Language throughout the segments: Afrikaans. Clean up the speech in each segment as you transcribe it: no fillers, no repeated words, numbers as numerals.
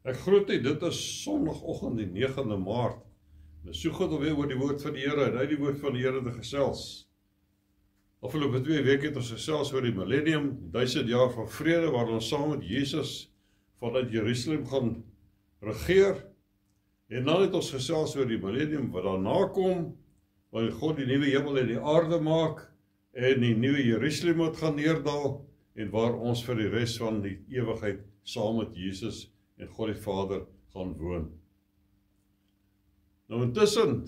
Ek groet u, dit is Sondagoggend die 9de Maart. Dit is so goed om weer oor die woord van die Here en uit die woord van die Here te gesels. Afgelope 2 weke het ons gesels oor die millennium, 1000 jaar van vrede, waar ons saam met Jesus vanuit Jerusalem gaan regeer. En dan het ons gesels oor die millennium wat daarna kom, waar God die nuwe hemel en die aarde maak en die nuwe Jerusalem moet gaan neerdal en waar ons vir die res van die ewigheid saam met Jesus en God die Vader gaan woon. Nou intussen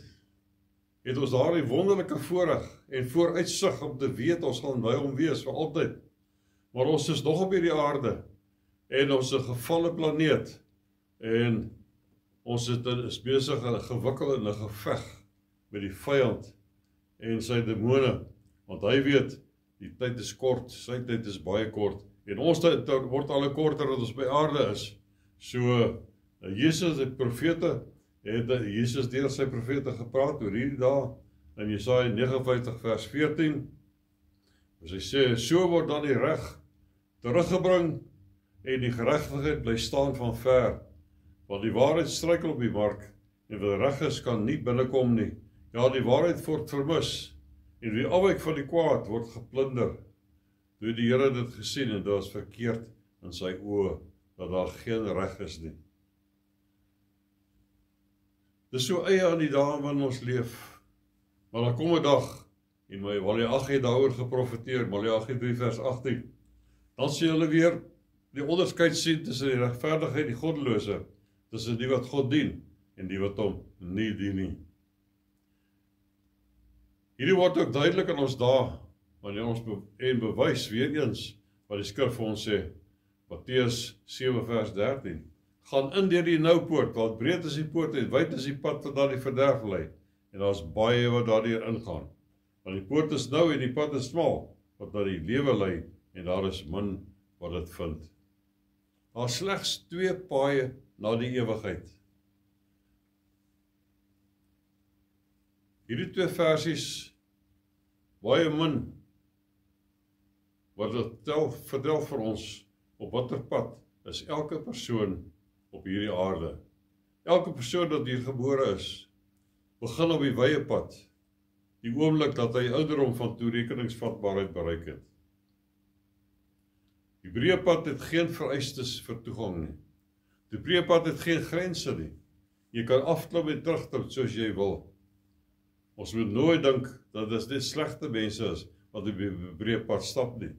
het ons daar die wonderlike voorreg en vooruitsig om te weet ons gaan by hom wees vir altyd. Maar ons is nog op hierdie aarde en ons is 'n gevalle planeet en ons is besig en gewikkel in 'n geveg met die vyand en sy demone, want hy weet die tyd is kort, sy tyd is baie kort en ons tyd word al korter as ons by aarde is. So, Jesus, die profete, het Jesus deur sy profete gepraat oor hierdie dae, in Jesaja 59 vers 14, as hy sê, so word dan die reg teruggebring, en die geregtigheid bly staan van ver, want die waarheid struikel op die mark, en wat reg is, kan nie binnekom nie, ja, die waarheid word vermis, en wie afwyk van die kwaad word geplunder, toe die Here dit gesien, en dit was verkeerd in sy oë, dat daar geen reg is nie. Dis so eie aan die dae waarin ons leef, maar daar kom 'n dag, en Maleagi het daaroor geprofeteer, Maleagi 3 vers 18, dan sê hulle weer die onderskeid sien tussen die regverdige en die goddelose, tussen die wat God dien, en die wat hom nie dien nie. Hierdie word ook duidelik in ons dae, wanneer ons bewys weer eens, wat die skrif vir ons sê, Matteus 7 vers 13, gaan in deur die noupoort, want breed is die poort en wyd is die pad wat daar die verderf lei, en daar is baie wat daardeur ingaan. Want die poort is nou en die pad is smal, wat na die lewe lei, en daar is min wat dit vind. Daar is slegs 2 paaie na die ewigheid. Hierdie 2 versies, baie min, wat dit vertel vir ons, op watter pad is elke persoon op hierdie aarde. Elke persoon wat hier gebore is, begin op die wye pad, die oomblik dat hy ouderdom van toerekeningsvatbaarheid bereik het. Die breë pad het geen vereistes vir toegang nie. Die breë pad het geen grense nie. Jy kan afklim en terugtrek soos jy wil. Ons moet nooit dink dat dit net slegte mense is wat op die breë pad stap nie.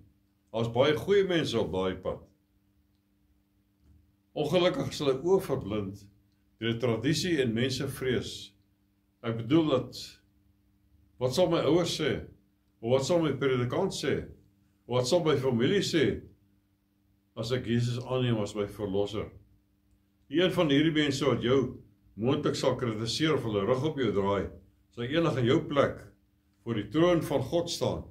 Daar's baie goeie mense op daai pad. Ongelukkig sal hy oë verblind deur die tradisie en mensevrees. Ek bedoel dat, wat sal my ouers sê? Of wat sal my predikant sê? Of wat sal my familie sê? As ek Jesus aanneem as my verlosser. Een van hierdie mense wat jou moontlik sal kritiseer of hulle rug op jou draai, sal eendag in jou plek voor die troon van God staan,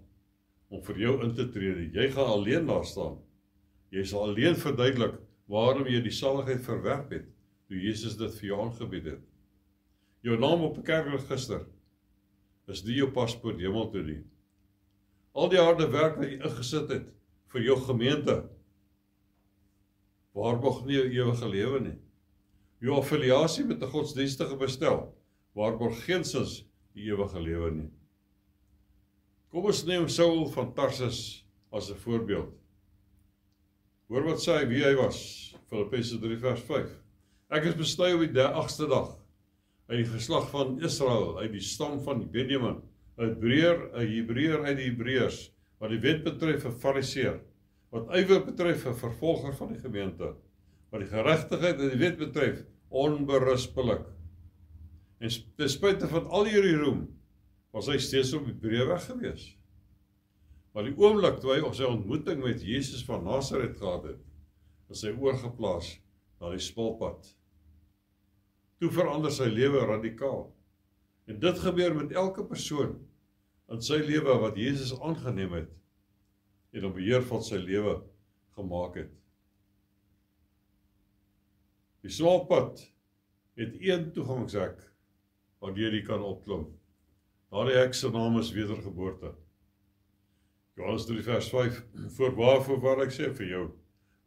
om vir jou in te tree. Jy gaan alleen daar staan. Jy sal alleen verduidelik waarom jy die saligheid verwerp het, toe Jesus dit vir jou aangebied het. Jou naam op 'n kerkregister is nie jou paspoort hemel toe nie. Al die harde werk wat jy ingesit het vir jou gemeente, waarborg nie jou ewige lewe nie. Jou affiliasie met 'n godsdienstige bestel, waarborg geensins die ewige lewe nie. Kom ons neem Saul van Tarsus as 'n voorbeeld. Hoor wat sê hy, wie hy was, Filippense 3 vers 5. Ek is besny op die 8ste dag, uit die geslag van Israel, uit die stam van Benjamin, 'n Hebreër uit die Hebreërs, wat die wet betref 'n Fariseer, wat ywer betref 'n vervolger van die gemeente, wat die geregtigheid en die wet betref, onberispelik. En ten spyte van al hierdie roem, was hy steeds op die breë weg gewees. Maar die oomblik toe hy sy ontmoeting met Jesus van Nasaret gehad het, is hy oorgeplaas na die smalpad. Toe verander sy lewe radikaal. En dit gebeur met elke persoon in sy lewe wat Jesus aangeneem het en op beheer van sy lewe gemaak het. Die smalpad het een toegangshek waardeur jy kan opklim. Daardie hek se naam is wedergeboorte. Johannes 3 vers 5, voorwaar ek sê vir jou,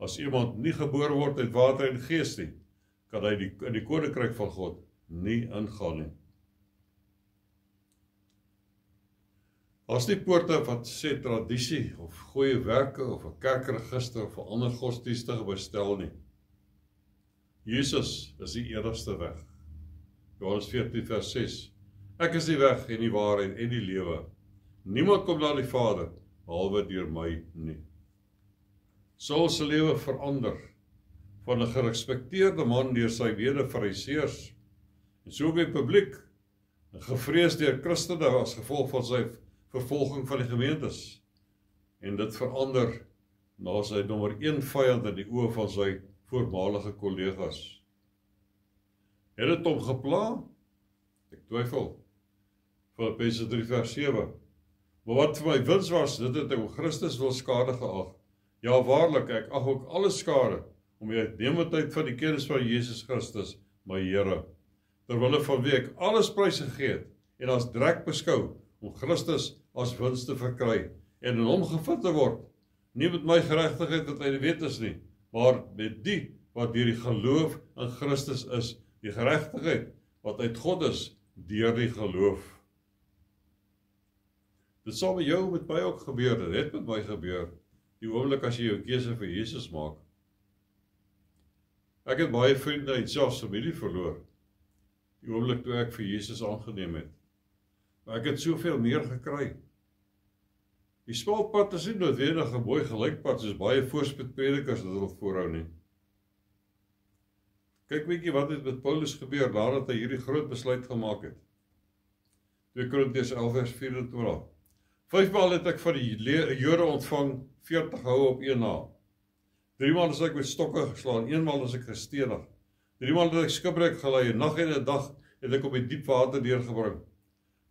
as iemand nie gebore word uit water en gees nie, kan hy in die koninkryk van God nie ingaan nie. As die poorte wat sê tradisie, of goeie werke, of 'n kerkregister, of 'n ander godsdienstige bestel nie. Jesus is die enigste weg. Johannes 14 vers 6. Ek is die weg en die waarheid en die lewe. Niemand kom na die Vader, behalwe deur my nie. Saul se lewe verander, van 'n gerespekteerde man deur sy mede-fariseërs, en so by publiek, gevrees deur Christene as gevolg van sy vervolging van die gemeentes, en dit verander na sy nommer 1 vyand in die oë van sy voormalige kollegas. Het dit hom gepla? Ek twyfel. Filippense 3 vers 7. Maar wat vir my wins was, dit het ek Christus wil skade geag. Ja, waarlik, ek ag ook alles skade, om die uitnemendheid van die kennis van Jesus Christus, my Here, terwille van wie ek alles prys gegee het, en as drek beskou, om Christus as wins te verkry, en in hom gevind te word, nie met my geregtigheid wat uit die wet is nie, maar met die wat deur die geloof in Christus is, die geregtigheid wat uit God is, deur die geloof. Dit sal met jou, met my ook gebeur, dit het met my gebeur, die oomblik as jy jou keuse vir Jesus maak. Ek het baie vriende en selfs familie verloor, die oomblik toe ek vir Jesus aangeneem het. Maar ek het soveel meer gekry. Die smalpad is nie noodwendig 'n mooi gelykpad, soos baie voorspoedpredikers dit wil voorhou nie. Kyk bietjie wat het met Paulus gebeur, nadat hy hierdie groot besluit gemaak het. 2 Korintiërs 11 vers 24. 5 maal het ek van die Jode ontvang, 40 hou op een na. 3 maal is ek met stokke geslaan, 1 maal is ek gestenig. 3 maal het ek skipbreuk gelei, nag en 'n dag het ek op die diep water deurgebring.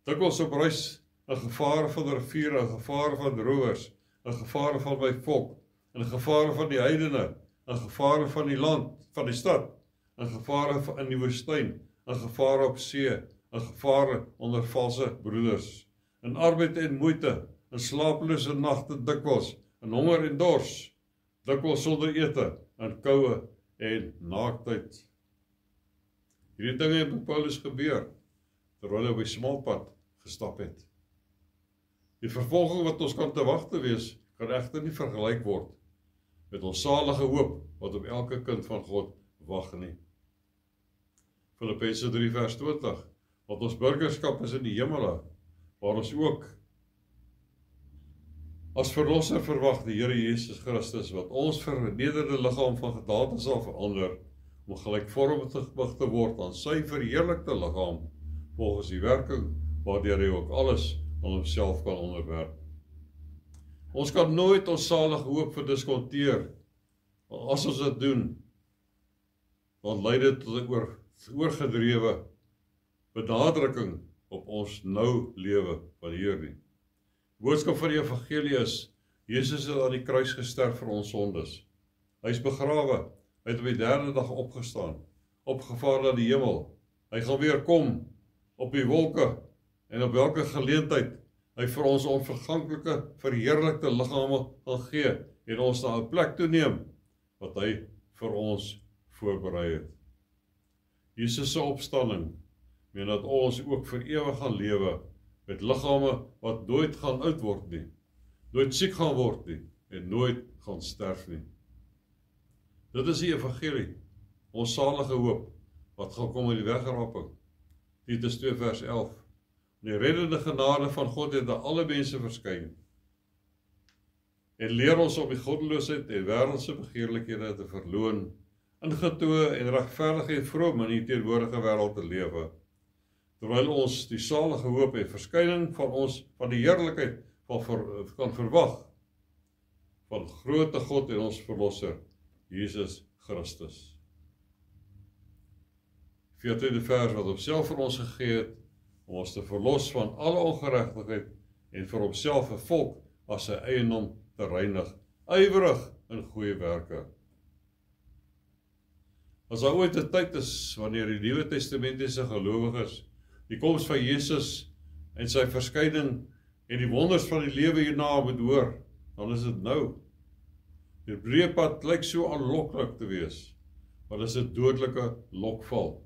Dikwels op reis, 'n gevaar van riviere, 'n gevaar van rowers, 'n gevaar van my volk, 'n gevaar van die heidene, 'n gevaar van die land, van die stad, 'n gevaar in die woestyn, 'n gevaar op see, 'n gevaar onder valse broeders, in arbeid en moeite, in slapelose nagte dikwels, in honger en dors, dikwels sonder ete, in koue en naaktheid. Hierdie dinge het met Paulus gebeur, terwyl hy op die smalpad gestap het. Die vervolging wat ons kan te wag te wees, kan egter nie vergelyk word met ons salige hoop wat op elke kind van God wag nie. Filippense 3 vers 20, want ons burgerskap is in die hemele, waar ons ook as verlosser verwag die Here Jesus Christus, wat ons vernederde liggaam van gedagte sal verander, om gelykvormig te word aan sy verheerlikte liggaam, volgens die werking waardeur hy ook alles aan homself kan onderwerp. Ons kan nooit ons salige hoop verdiskonteer, as ons dit doen, dan lei dit tot 'n oorgedrewe benadrukking op ons nou lewe van hierdie. Boodskap van die evangelie is, Jesus het aan die kruis gesterf vir ons sondes. Hy is begrawe, hy het op die 3de dag opgestaan, opgevaar na die hemel. Hy gaan weer kom op die wolke, en op welke geleentheid hy vir ons onverganklike, verheerlikte liggame gaan gee, en ons na 'n plek toe neem, wat hy vir ons voorberei het. Jesus se opstanding, meen dat ons ook vir ewig gaan lewe, met liggame wat nooit gaan oud word nie, nooit siek gaan word nie, en nooit gaan sterf nie. Dit is die evangelie, ons salige hoop, wat gaan kom in die wegrapping. Titus 2 vers 11. Die reddende genade van God het aan alle mense verskyn, en leer ons om die goddeloosheid en wêreldse begeerlikhede te verloon, ingetoe en regverdig en vroom in die teenwoordige wêreld te lewe, terwyl ons die salige hoop en verskyning van ons van die heerlikheid kan verwag, van grootte God en ons verlosser, Jesus Christus. 14de vers, wat homself vir ons gegee het, om ons te verlos van alle ongeregtigheid, en vir homself 'n volk as sy eiendom te reinig, ywerig in goeie werke. As daar ooit 'n tyd is, wanneer die Nuwe Testamentiese gelowiges die koms van Jesus en sy verskyning en die wonders van die lewe hierna moet hoor, dan is dit nou. Die breë pad lyk so aanloklik te wees, maar dit is 'n dodelike lokval.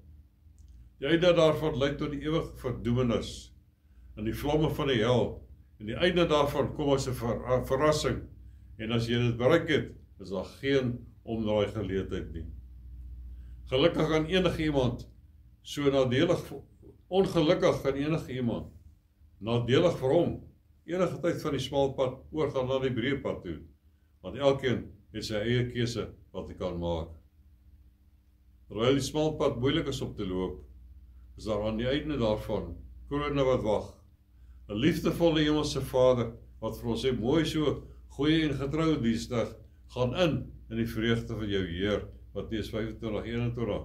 Die einde daarvan lei tot die ewige verdoemenis en die vlamme van die hel. En die einde daarvan kom as 'n verrassing. En as jy dit bereik het, is daar geen omdraai geleentheid nie. Gelukkig kan enige iemand so nadelig, ongelukkig kan enige iemand nadelig vir hom enige tyd van die smal pad oorgaan na die breë pad toe, want elkeen het sy eie keuse wat hy kan maak. Terwyl die smal pad moeilik is om te loop, is daar aan die einde daarvan krone wat wag. 'n liefdevolle hemelse Vader wat vir ons sê, mooi so, goeie en getroue diensdag, gaan in die vreugde van jou Heer, Matteus 25:21.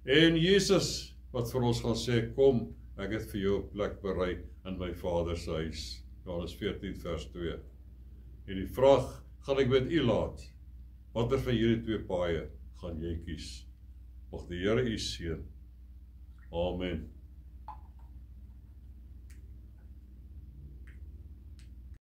En Jesus wat vir ons gaan sê, kom, ek het vir jou 'n plek berei in my Vader se huis. Johannes 14:2. En die vraag gaan ek met u laat, watter van hierdie twee paaie gaan jy kies? Mag die Here u seën. Amen.